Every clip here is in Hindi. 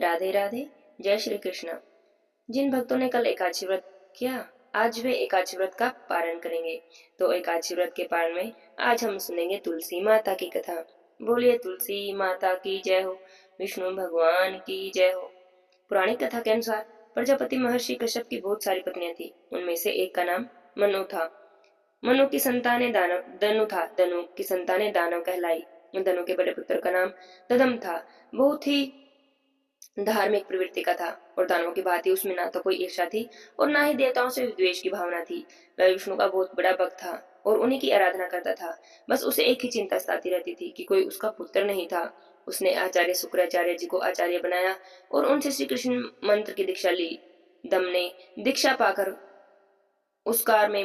राधे राधे। जय श्री कृष्ण। जिन भक्तों ने कल एकादशी व्रत किया, आज वे एकादशी व्रत का पारण करेंगे। तो एकादशी व्रत के पारण में आज हम सुनेंगे तुलसी माता की कथा। बोलिए तुलसी माता की जय हो, विष्णु भगवान की जय हो। पुराणिक कथा के अनुसार प्रजापति महर्षि कश्यप की बहुत सारी पत्नियां थी। उनमें से एक का नाम मनु था। मनु की संतानें दानव धनु था। धनु की संतानें दानव कहलाई। धनु के बड़े पुत्र का नाम ददम था। बहुत ही धार्मिक प्रवृत्ति का था और दानवों की भांति उसमें ना तो कोई ईर्ष्या थी और ना ही देवताओं से द्वेष की भावना थी। वह विष्णु का बहुत बड़ा भक्त था और उन्हीं की आराधना करता था। बस उसे एक ही चिंता सताती रहती थी कि कोई उसका पुत्र नहीं था। उसने आचार्य शुक्राचार्य जी को आचार्य बनाया और उनसे श्री कृष्ण मंत्र की दीक्षा ली। दम ने दीक्षा पाकर उस कार में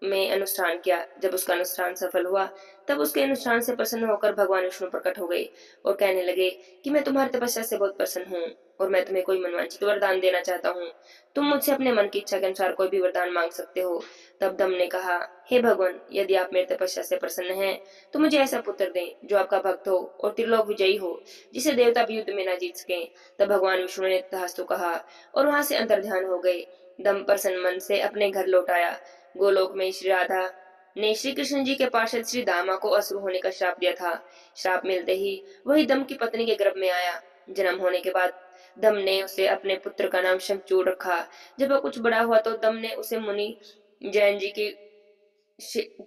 में अनुष्ठान किया। जब उसका अनुष्ठान सफल हुआ तब उसके अनुष्ठान से प्रसन्न होकर भगवान विष्णु प्रकट हो गए और कहने लगे कि मैं तुम्हारी तपस्या से बहुत प्रसन्न हूँ और मैं तुम्हें कोई मनवांछित वरदान देना चाहता हूँ। तुम मुझसे अपने मन की इच्छा के अनुसार कोई भी वरदान मांग सकते हो। तब दम ने कहा, हे भगवान, यदि आप मेरी तपस्या से प्रसन्न हैं तो मुझे ऐसा पुत्र दें जो आपका भक्त हो और त्रिलोक विजयी हो, जिसे देवता भी युद्ध में न जीत सके। तब भगवान विष्णु ने तथास्तु कहा और वहां से अंतर्ध्यान हो गए। दम प्रसन्न मन से अपने घर लौट आया। गोलोक में श्री राधा ने श्री कृष्ण जी के पार्षद श्री दामा को असुर होने का श्राप दिया था। श्राप मिलते ही वही दम की पत्नी के गर्भ में आया। जन्म होने के बाद दम ने उसे अपने पुत्र का नाम शंखचूड़ रखा। जब वह कुछ बड़ा हुआ तो दम ने उसे मुनि जैन जी की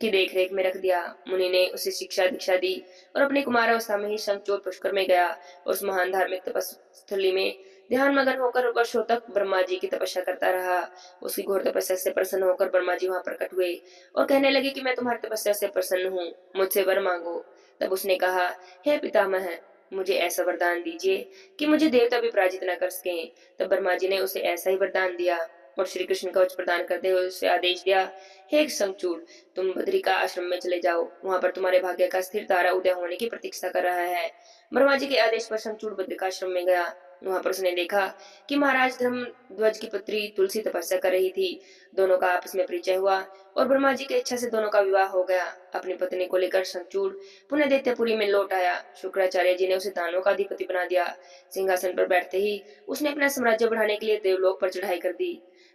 देख रेख में रख दिया। मुनि ने उसे शिक्षा दीक्षा दी और अपने कुमारावस्था में ही शंखचूड़ पुष्कर में गया और उस महान धार्मिक तपस्थली में ध्यान मगन होकर वर्षों तक ब्रह्मा जी की तपस्या करता रहा। उसकी घोर तपस्या से प्रसन्न होकर ब्रह्मा जी वहां प्रकट हुए और कहने लगे कि मैं तुम्हारी तपस्या से प्रसन्न हूँ, मुझसे वर मांगो। तब उसने कहा, हे पितामह, मुझे ऐसा वरदान दीजिए कि मुझे देवता भी पराजित न कर सके। तब ब्रह्मा जी ने उसे ऐसा ही वरदान दिया और श्री कृष्ण का वच प्रदान करते हुए उसे आदेश दिया, हे शंखचूड़, तुम बद्रिका आश्रम में चले जाओ। वहां पर तुम्हारे भाग्य का स्थिर तारा उदय होने की प्रतीक्षा कर रहा है। ब्रह्मा जी के आदेश पर शंखचूड़ बद्रिका आश्रम में गया। वहां पर उसने देखा कि महाराज धर्मध्वज की पुत्री तुलसी तपस्या कर रही थी। दोनों का आपस में परिचय हुआ और ब्रह्मा जी की इच्छा से दोनों का विवाह हो गया। अपनी पत्नी को लेकर शंखचूड़ पुनः दैत्यपुरी में लौट आया। शुक्राचार्य जी ने उसे दानवों का अधिपति बना दिया। सिंहासन पर बैठते ही उसने अपना साम्राज्य बढ़ाने के लिए देवलोक पर चढ़ाई कर दी।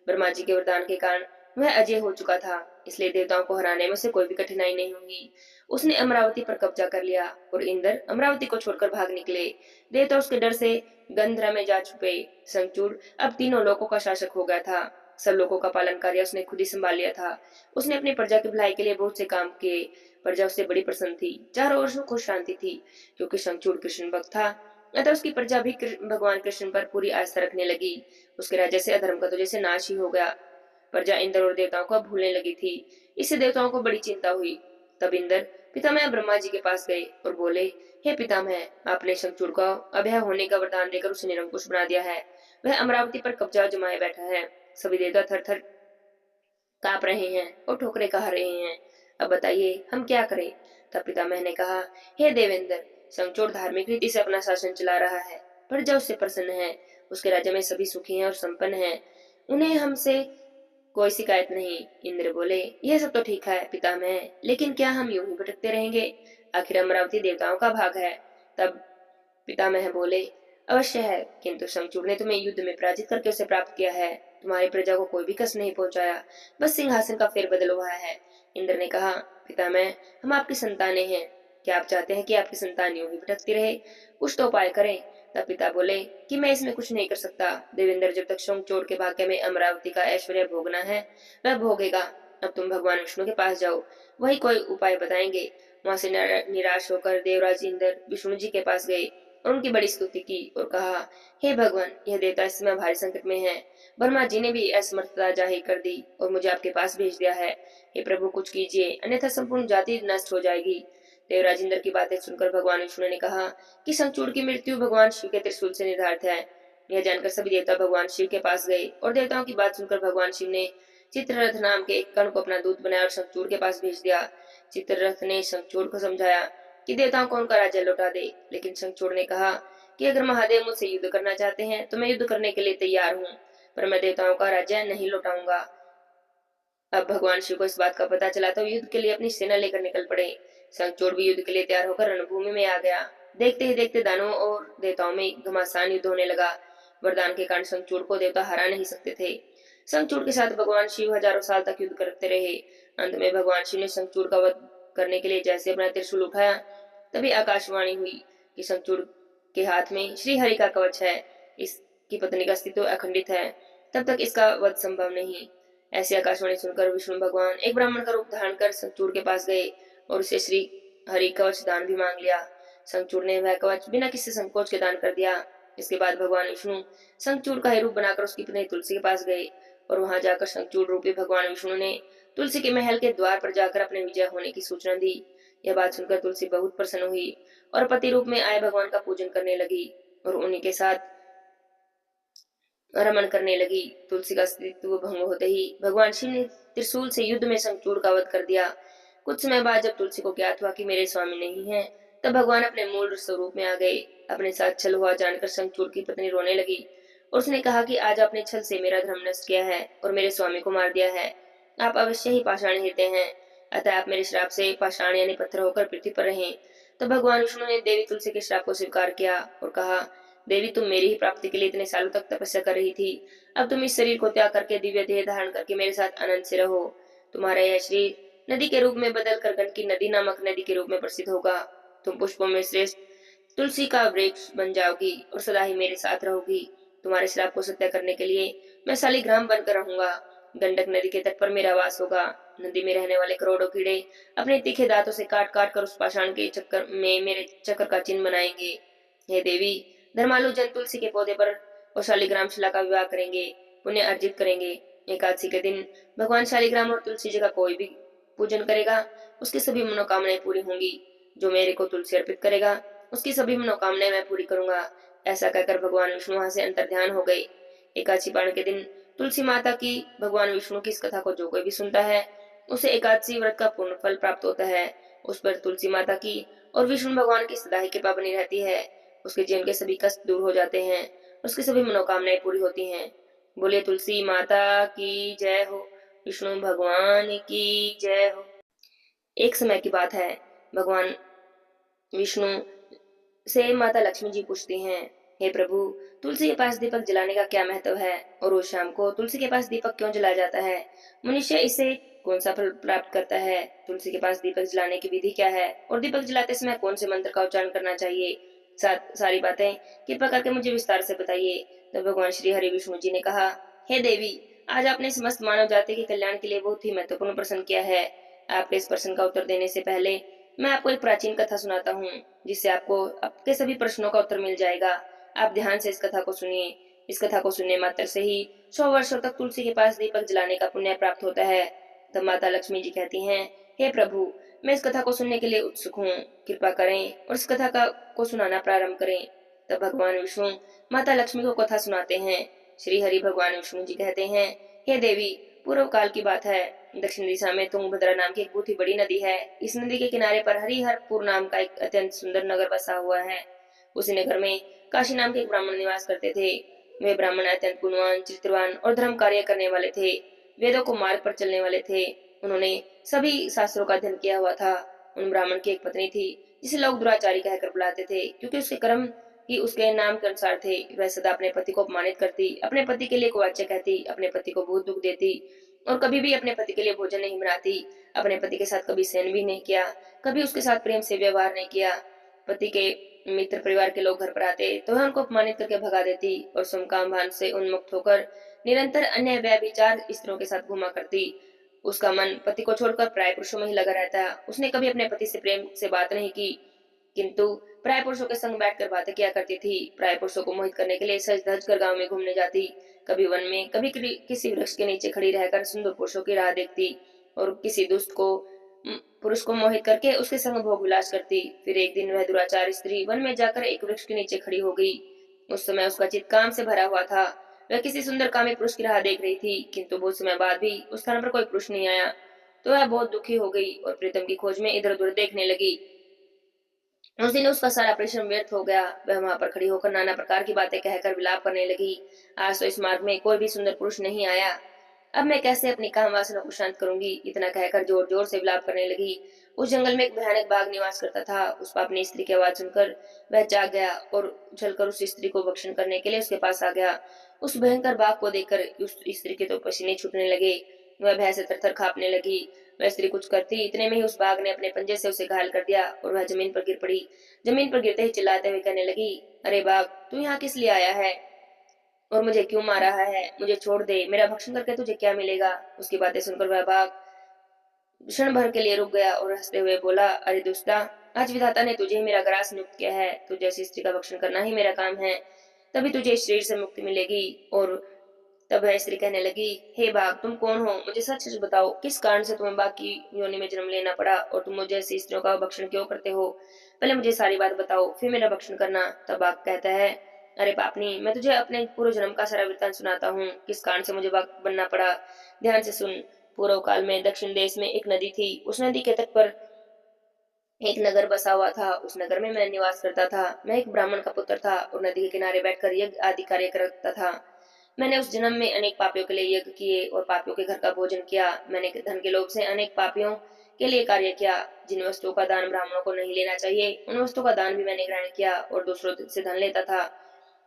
ब्रह्मा जी के वरदान के कारण वह अजय हो चुका था, इसलिए देवताओं को हराने में से कोई भी कठिनाई नहीं हुई। उसने अमरावती पर कब्जा कर लिया और इंद्र अमरावती को छोड़कर भाग निकले। देवता उसके डर से गंधरा में जा छुपे। शंखचूड़ अब तीनों लोकों का शासक हो गया था। सब लोगों का पालन कार्य उसने खुद ही संभाल लिया था। उसने अपनी प्रजा की भलाई के लिए बहुत से काम किए। प्रजा उससे बड़ी प्रसन्न थी। चारों ओर सुख और शांति थी। क्योंकि शंखचूड़ कृष्ण भक्त था, अतः उसकी प्रजा भी भगवान कृष्ण पर पूरी आस्था रखने लगी। उसके राज्य से अधर्म का तो जैसे नाश ही हो गया। प्रजा इंद्र और देवताओं को भूलने लगी थी। इससे देवताओं को बड़ी चिंता हुई। तब इंद्र पितामह ब्रह्मा जी के पास गए और बोले, हे पितामह, आपने शंखचूड़ को अभय होने का वरदान देकर उसे निरंकुश बना दिया है। वह अमरावती पर कब्जा जमाए बैठा है। सभी देवता थर थर कांप रहे हैं और ठोकरे खा रहे हैं। अब बताइए हम क्या करें। तब पितामह ने कहा, हे देवेंद्र, शंखचूड़ धार्मिक रीति से अपना शासन चला रहा है। प्रजा उससे प्रसन्न है। उसके राज्य में सभी सुखी हैं और संपन्न हैं। उन्हें हमसे कोई शिकायत नहीं। इंद्र बोले, यह सब तो ठीक है पितामह, लेकिन क्या हम यूं ही भटकते रहेंगे? आखिर अमरावती देवताओं का भाग है। तब पितामह बोले, अवश्य है, किंतु शंखचूड़ ने तुम्हें युद्ध में पराजित करके उसे प्राप्त किया है। तुम्हारी प्रजा को कोई भी कष्ट नहीं पहुंचाया, बस सिंहासन का फेरबदल हुआ है। इंद्र ने कहा, पितामह, हम आपकी संतानें हैं। क्या आप चाहते हैं कि आपकी संतान यूं ही भटकती रहे? कुछ तो उपाय करें। तब पिता बोले कि मैं इसमें कुछ नहीं कर सकता। देवेंद्र जब तक शंखचूड़ के भाग्य में अमरावती का ऐश्वर्य भोगना है वह भोगेगा। अब तुम भगवान विष्णु के पास जाओ, वही कोई उपाय बताएंगे। वहां से निराश होकर देवराज इंद्र विष्णु जी के पास गए और उनकी बड़ी स्तुति की और कहा, हे भगवान, यह देवता इस समय भारी संकट में है। ब्रह्मा जी ने भी असमर्थता जाहिर कर दी और मुझे आपके पास भेज दिया है। हे प्रभु, कुछ कीजिए, अन्यथा संपूर्ण जाति नष्ट हो जाएगी। देवराज इंद्र की बातें सुनकर भगवान विष्णु ने कहा कि शंखचूड़ की मृत्यु भगवान शिव के त्रिशूल से निर्धारित है। यह जानकर सभी देवता भगवान शिव के पास गए और देवताओं की बात सुनकर भगवान शिव ने चित्ररथ नाम के एक कण को अपना दूत बनाया और शंखचूड़ के पास भेज दिया। चित्ररथ ने शंखचूड़ को समझाया कि देवताओं को उनका राज्य लौटा दे, लेकिन शंखचूड़ ने कहा कि अगर महादेव मुझसे युद्ध करना चाहते हैं तो मैं युद्ध करने के लिए तैयार हूँ, पर मैं देवताओं का राज्य नहीं लौटाऊंगा। अब भगवान शिव को इस बात का पता चला तो युद्ध के लिए अपनी सेना लेकर निकल पड़े। शंखचूड़ भी युद्ध के लिए तैयार होकर रणभूमि में आ गया। देखते ही देखते दानवों और देवताओं में घमासान युद्ध होने लगा। वरदान के कारण शंखचूड़ को देवता हरा नहीं सकते थे। शंखचूड़ के साथ भगवान शिव हजारों साल तक युद्ध करते रहे। अंत में भगवान शिव ने शंखचूड़ का वध करने के लिए जैसे अपना त्रिशूल उठाया, तभी आकाशवाणी हुई कि शंखचूड़ के हाथ में श्री हरि का कवच है, इसकी पत्नी का अस्तित्व अखंडित है, तब तक इसका वध संभव नहीं। ऐसी आकाशवाणी सुनकर विष्णु भगवान एक ब्राह्मण का रूप धारण कर शंखचूड़ के पास गए और उसे श्री हरि कवच दान भी मांग लिया। शंखचूड़ ने वह कवच बिना किसी संकोच के दान कर दिया। इसके बाद भगवान विष्णु शंखचूड़ का ही रूप बनाकर उसकी पत्नी तुलसी के पास गए और वहां जाकर शंखचूड़ रूपी भगवान विष्णु ने तुलसी के महल के द्वार पर जाकर अपने विजय होने की सूचना दी। यह बात सुनकर तुलसी बहुत प्रसन्न हुई और पति रूप में आए भगवान का पूजन करने लगी और उन्हीं के साथ रमन करने लगी। तुलसी का अस्तित्व भंग होते ही भगवान शिव ने त्रिशूल से युद्ध में शंखचूड़ का वध कर दिया। कुछ समय बाद जब तुलसी को ज्ञात हुआ कि मेरे स्वामी नहीं है, तब भगवान अपने मूल स्वरूप में आ गए। अपने साथ छल हुआ जानकर शंखचूड़ की पत्नी रोने लगी और उसने कहा कि आज आपने छल से मेरा धर्म नष्ट किया है और मेरे स्वामी को मार दिया है। आप अवश्य ही पाषाण हिते हैं, अतः आप मेरे श्राप से पाषाण यानी पत्थर होकर पृथ्वी पर रहें। तब भगवान विष्णु ने देवी तुलसी के श्राप को स्वीकार किया और कहा, देवी तुम मेरी ही प्राप्ति के लिए इतने सालों तक तपस्या कर रही थी, अब तुम इस शरीर को त्याग करके दिव्य देह धारण करके मेरे साथ आनंद से रहो। तुम्हारा यह शरीर नदी के रूप में बदल कर गंडकी नदी नामक नदी के रूप में प्रसिद्ध होगा। तुम पुष्पों में श्रेष्ठ तुलसी का वृक्ष बन जाओगी और सदा ही मेरे साथ रहोगी। तुम्हारे श्राप को सत्य करने के लिए मैं शालिग्राम बनकर रहूंगा। गंडक नदी के तट पर मेरा वास होगा। नदी में रहने वाले करोड़ों कीड़े अपने तीखे दांतों से काट काट कर उस पाषाण के चक्कर में मेरे चक्कर का चिन्ह बनाएंगे। हे देवी, धर्मालु जन तुलसी के पौधे पर और शालिग्राम शिला का विवाह करेंगे, पुण्य अर्जित करेंगे। एकादशी के दिन भगवान शालिग्राम और तुलसी जी का कोई भी पूजन करेगा, उसकी सभी मनोकामनाएं पूरी होंगी। जो मेरे को तुलसी अर्पित करेगा, उसकी सभी मनोकामनाएं मैं पूरी करूंगा। ऐसा कहकर भगवान विष्णु वहां से अंतर्ध्यान हो गए। एकादशी पारण के दिन तुलसी माता की भगवान विष्णु की इस कथा को जो कोई भी सुनता है, उसे एकादशी व्रत का पूर्ण फल प्राप्त होता है। उस पर तुलसी माता की और विष्णु भगवान की सदा ही कृपा बनी रहती है। उसके जीवन के सभी कष्ट दूर हो जाते हैं, उसकी सभी मनोकामनाएं पूरी होती हैं। बोलिए तुलसी माता की जय हो, विष्णु भगवान की जय हो। एक समय की बात है, भगवान विष्णु से माता लक्ष्मी जी पूछती हैं, हे प्रभु, तुलसी के पास दीपक जलाने का क्या महत्व है और रोज शाम को तुलसी के पास दीपक क्यों जलाया जाता है? मनुष्य इससे कौन सा फल प्राप्त करता है? तुलसी के पास दीपक जलाने की विधि क्या है और दीपक जलाते समय कौन से मंत्र का उच्चारण करना चाहिए? सारी बातें कृपा करके मुझे विस्तार से बताइए। तब भगवान श्री हरि विष्णु जी ने कहा, हे देवी, आज आपने समस्त मानव जाति के कल्याण के लिए बहुत ही महत्वपूर्ण प्रश्न किया है। आपके इस प्रश्न का उत्तर देने से पहले मैं आपको एक प्राचीन कथा सुनाता हूँ, जिससे आपको आपके सभी प्रश्नों का उत्तर मिल जाएगा। आप ध्यान से इस कथा को सुनिए। इस कथा को सुनने मात्र से ही 100 वर्षों तक तुलसी के पास दीपक जलाने का पुण्य प्राप्त होता है। तब माता लक्ष्मी जी कहती हैं, हे प्रभु, मैं इस कथा को सुनने के लिए उत्सुक हूँ, कृपा करें और इस कथा को सुनाना प्रारंभ करें। तब भगवान विष्णु माता लक्ष्मी को कथा सुनाते हैं। श्री हरि भगवान विष्णु जी कहते हैं, हे देवी, पूर्व काल की बात है। दक्षिण दिशा में तुंगभद्रा नाम की एक बहुत ही बड़ी नदी है। इस नदी के किनारे पर हरिहरपुर नाम का एक अत्यंत सुंदर नगर बसा हुआ है। उसी नगर में काशी नाम के एक ब्राह्मण निवास करते थे। वे ब्राह्मण अत्यंत गुणवान, चित्रवान और धर्म कार्य करने वाले थे। वेदों को मार्ग पर चलने वाले थे। उन्होंने सभी शास्त्रों का अध्ययन किया हुआ था। उन ब्राह्मण की एक पत्नी थी, जिसे लोग दुराचारी कहकर बुलाते थे, क्योंकि उसके कर्म ही उसके नाम के अनुसार थे। वह सदा अपने पति को अपमानित करती, अपने पति के लिए कुवाच्य कहती, अपने पति को बहुत दुख देती और कभी भी अपने पति के लिए भोजन नहीं बनाती। अपने पति के साथ कभी शयन भी नहीं किया, कभी उसके साथ प्रेम से व्यवहार नहीं किया। पति के मित्र परिवार के लोग घर पर आते तो वह उनको अपमानित करके भगा देती और समकाम भान से उन्मुक्त होकर निरंतर अन्य व्यभिचार स्त्रियों के साथ घुमा करती। उसका मन पति को छोड़कर प्राय पुरुषों में ही लगा रहता। उसने कभी अपने पति से प्रेम से बात नहीं की, किंतु प्राय पुरुषों के संग बैठकर बातें किया करती थी। प्राय पुरुषों को मोहित करने के लिए सज धज कर गांव में घूमने जाती। कभी वन में, कभी किसी वृक्ष के नीचे खड़ी रहकर सुंदर पुरुषों की राह देखती और किसी दुष्ट को पुरुष को मोहित करके उसके संग भोग विलास करती। फिर एक दिन वह दुराचार स्त्री वन में जाकर एक वृक्ष के नीचे खड़ी हो गई। उस समय उसका चित्त काम से भरा हुआ था। वह किसी सुंदर कामी पुरुष की राह देख रही थी, किंतु बहुत समय बाद भी उस स्थान पर कोई पुरुष नहीं आया। तो वह बहुत दुखी हो गई और प्रीतम की खोज में इधर उधर देखने लगी। उस दिन उसका सारा परिश्रम व्यर्थ हो गया। वह वहां पर खड़ी होकर नाना प्रकार की बातें कहकर विलाप करने लगी। आज तो इस मार्ग में कोई भी सुंदर पुरुष नहीं आया, अब मैं कैसे अपनी काम वासना को शांत करूंगी? इतना कहकर जोर जोर से विलाप करने लगी। उस जंगल में एक भयानक बाघ निवास करता था। उस पाप ने स्त्री की आवाज सुनकर वह जाग गया और उछलकर उस स्त्री को भक्षण करने के लिए उसके पास आ गया। उस भयंकर बाघ को देखकर उस स्त्री के तो पसीने छूटने लगे। वह भय से थरथर कांपने लगी। वह स्त्री कुछ करती, इतने में ही उस बाघ ने अपने पंजे से उसे घायल कर दिया और वह जमीन पर गिर पड़ी। जमीन पर गिरते ही चिल्लाते हुए कहने लगी, अरे बाघ, तू यहाँ किस लिए आया है और मुझे क्यों मार रहा है? मुझे छोड़ दे, मेरा भक्षण करके तुझे क्या मिलेगा? उसकी बातें सुनकर वह बाघ क्षण भर के लिए रुक गया और हंसते हुए बोला, अरे दुष्टा, आज विधाता ने तुझे मेरा ग्रास नियुक्त किया है। तुझे ऐसी स्त्री का भक्षण करना ही मेरा काम है, तभी तुझे इस शरीर से मुक्ति मिलेगी। और तब वह स्त्री कहने लगी, हे बाघ, तुम कौन हो? मुझे सच सच बताओ, किस कारण से तुम्हें बाघ की योनि में जन्म लेना पड़ा और तुम मुझे ऐसी स्त्रियों का भक्षण क्यों करते हो? पहले मुझे सारी बात बताओ, फिर मेरा भक्षण करना। तब बाघ कहता है, अरे पापनी, मैं तुझे अपने पूर्व जन्म का सारा वृत्तांत सुनाता हूँ, किस कारण से मुझे बाघ बनना पड़ा। ध्यान से सुन। पूर्व काल में दक्षिण देश में एक नदी थी। उस नदी के तट पर एक नगर बसा हुआ था। उस नगर में मैं निवास करता था। मैं एक ब्राह्मण का पुत्र था और नदी के किनारे बैठकर यज्ञ आदि कार्य करता था। मैंने उस जन्म में अनेक पापियों के लिए यज्ञ किए और पापियों के घर का भोजन किया। मैंने धन के लोभ से अनेक पापियों के लिए कार्य किया। जिन वस्तुओं का दान ब्राह्मणों को नहीं लेना चाहिए, उन वस्तुओं का दान भी मैंने ग्रहण किया और दूसरों से धन लेता था,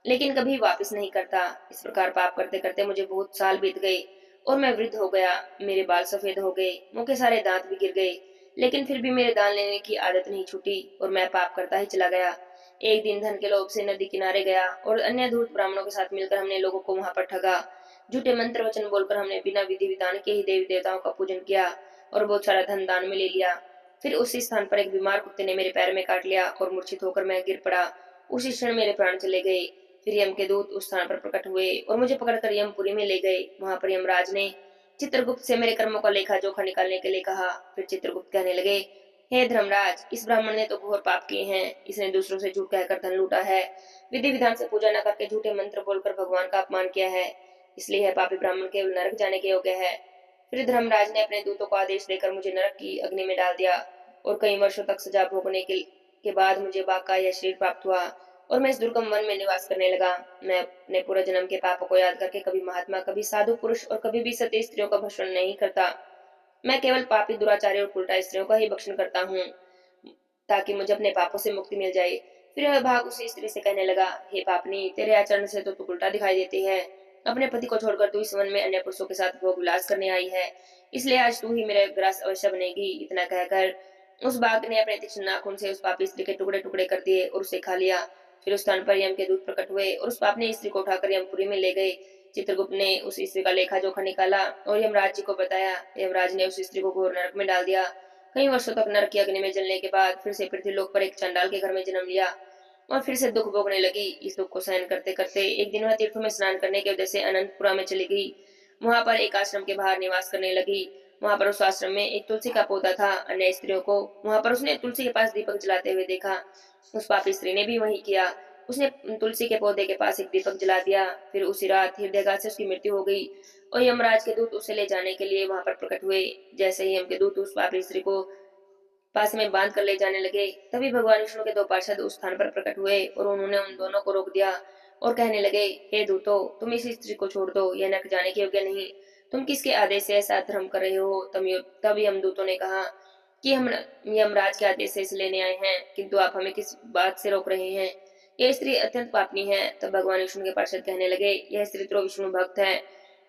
लेकिन कभी वापस नहीं करता। इस प्रकार पाप करते करते मुझे बहुत साल बीत गए और मैं वृद्ध हो गया। मेरे बाल सफेद हो गए, मुंह के सारे दांत भी गिर गए, लेकिन फिर भी मेरे दान लेने की आदत नहीं छूटी और मैं पाप करता ही चला गया। एक दिन धन के लोभ से नदी किनारे गया और अन्य धूर्त ब्राह्मणों के साथ मिलकर हमने लोगों को वहां पर ठगा। झूठे मंत्र वचन बोलकर हमने बिना विधि विधान के ही देवी देवताओं का पूजन किया और बहुत सारा धन दान में ले लिया। फिर उसी स्थान पर एक बीमार कुत्ते ने मेरे पैर में काट लिया और मूर्छित होकर मैं गिर पड़ा। उसी क्षण मेरे प्राण चले गए। फिर यम के दूत उस स्थान पर प्रकट हुए और मुझे पकड़कर यमपुरी में ले गए। वहां पर यमराज ने चित्रगुप्त से मेरे कर्मों का लेखा जोखा निकालने के लिए कहा। फिर चित्रगुप्त कहने लगे, हे धर्मराज, इस ब्राह्मण ने तो घोर पाप किए हैं। इसने दूसरों से झूठ कहकर धन लूटा है, विधि विधान से पूजा न करके झूठे मंत्र बोलकर भगवान का अपमान किया है, इसलिए यह पापी ब्राह्मण केवल नरक जाने के योग्य है। फिर धर्मराज ने अपने दूतों को आदेश देकर मुझे नरक की अग्नि में डाल दिया और कई वर्षों तक सजा भोगने के बाद मुझे बाघ का यह शरीर प्राप्त हुआ और मैं इस दुर्गम वन में निवास करने लगा। मैं अपने पूरे जन्म के पापों को याद करके कभी महात्मा, कभी साधु पुरुष और कभी भी सती स्त्रियों का भक्षण नहीं करता। मैं केवल पापी, दुराचारी और उल्टा स्त्रियों का ही भक्षण करता हूँ, ताकि मुझे अपने पापों से मुक्ति मिल जाए। फिर वह भाग उसी स्त्री से कहने लगा, हे पापनी, तेरे आचरण से तो तू उल्टा दिखाई देती है। अपने पति को छोड़कर तू इस वन में अन्य पुरुषों के साथ भोग विलास करने आई है, इसलिए आज तू ही मेरे ग्रास अवश्य बनेगी। इतना कहकर उस बाघ ने अपने तीक्ष्ण नाखून से उस पापी स्त्री के टुकड़े टुकड़े कर दिए और उसे खा लिया। फिर उस स्थान पर यम के दूत प्रकट हुए और उस पापनी स्त्री को उठाकर यमपुरी में ले गए। चित्रगुप्त ने उस स्त्री का लेखा जोखा निकाला और यमराज जी को बताया। यमराज ने उस स्त्री को घोर नरक में डाल दिया। कई वर्षों तक नरक की अग्नि में जलने के बाद फिर से पृथ्वीलोक पर एक चंडाल के घर में जन्म लिया और फिर से दुख भोगने लगी। इस दुख को सहन करते करते एक दिन वह तीर्थों में स्नान करने की वजह से अनंतपुरा में चली गई। वहां पर एक आश्रम के बाहर निवास करने लगी। वहां पर उस आश्रम में एक तुलसी का पौधा था। अन्य स्त्रियों को वहां पर उसने तुलसी के पास दीपक जलाते हुए देखा। उस पापी स्त्री ने भी वही किया। उसने तुलसी के पौधे के पास एक दीपक जला दिया। फिर उसी रात हृदयघात से उसकी मृत्यु हो गई और यमराज के दूत उसे ले जाने के लिए वहां पर प्रकट हुए। जैसे ही यम के दूत उस पापी स्त्री को पास में बांध कर ले जाने लगे, तभी भगवान विष्णु के दो पार्षद उस स्थान पर प्रकट हुए और उन्होंने उन दोनों को रोक दिया और कहने लगे, हे दूतो, तुम इस स्त्री को छोड़ दो, यह नरक जाने के योग्य नहीं। तुम किसके आदेश से ऐसा धर्म कर रहे हो? तब यमदूतों ने कहा कि हम यमराज के आदेश से इसे लेने आए हैं, किंतु आप हमें किस बात से रोक रहे हैं? यह स्त्री अत्यंत पापनी है। तब भगवान विष्णु के पार्षद कहने लगे, यह स्त्री तो विष्णु भक्त है,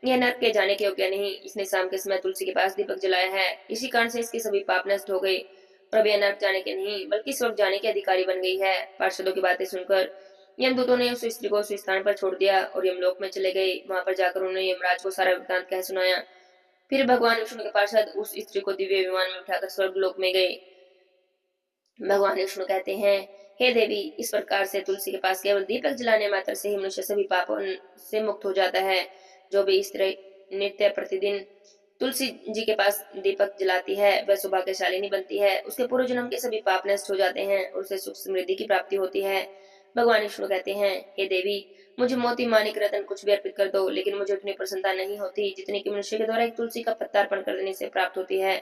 यह नरक के जाने के योग्य नहीं। इसने शाम के समय तुलसी के पास दीपक जलाया है, इसी कारण से इसके सभी पाप नष्ट हो गए। प्रभु यह नरक जाने के नहीं बल्कि स्वर्ग जाने की अधिकारी बन गई है। पार्षदों की बातें सुनकर यमदूतों ने उस स्त्री को उस स्थान पर छोड़ दिया और यमलोक में चले गए। वहां पर जाकर उन्होंने यमराज को सारा वृत्तांत कह सुनाया। फिर भगवान विष्णु के पार्षद उस स्त्री को दिव्य विमान में उठाकर स्वर्ग लोक में गए। भगवान विष्णु कहते हैं, हे देवी, इस प्रकार से तुलसी के पास केवल दीपक जलाने मात्र से ही मनुष्य सभी पापों से मुक्त हो जाता है। जो भी स्त्री नित्य प्रतिदिन तुलसी जी के पास दीपक जलाती है, वह सौभाग्यशालिनी बनती है। उसके पूर्व जन्म के सभी पाप नष्ट हो जाते हैं और उसे सुख समृद्धि की प्राप्ति होती है। भगवान विष्णु कहते हैं, हे देवी, मुझे मोती माणिक रतन कुछ भी अर्पित कर दो, लेकिन मुझे उतनी प्रसन्नता नहीं होती जितनी कि मनुष्य के द्वारा एक तुलसी का पत्ता अर्पण कर देने से प्राप्त होती है।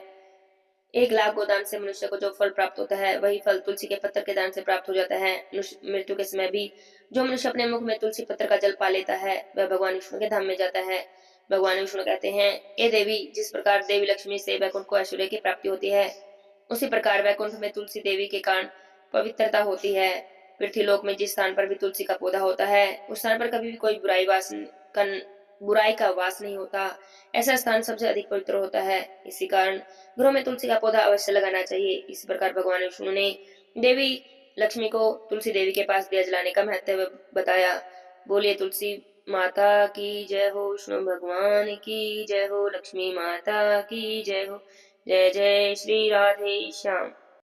1 लाख गोदान से मनुष्य को जो फल प्राप्त होता है, वही फल तुलसी के पत्तर के दान से प्राप्त हो जाता है। मृत्यु के समय भी जो मनुष्य अपने मुख में तुलसी पत्तर का जल पा लेता है, वह भगवान विष्णु के धाम में जाता है। भगवान विष्णु कहते हैं, ए देवी, जिस प्रकार देवी लक्ष्मी से वैकुंठ को ऐश्वर्य की प्राप्ति होती है, उसी प्रकार वैकुंठ में तुलसी देवी के कारण पवित्रता होती है। पृथ्वीलोक में जिस स्थान पर भी तुलसी का पौधा होता है उस स्थान पर कभी भी कोई बुराई का वास नहीं होता। ऐसा स्थान सबसे अधिक पवित्र होता है। इसी कारण घरों में तुलसी का पौधा अवश्य लगाना चाहिए। इस प्रकार भगवान विष्णु ने देवी लक्ष्मी को तुलसी देवी के पास दिया जलाने का महत्व बताया। बोलिए तुलसी माता की जय हो, विष्णु भगवान की जय हो, लक्ष्मी माता की जय हो। जय जय श्री राधे श्याम।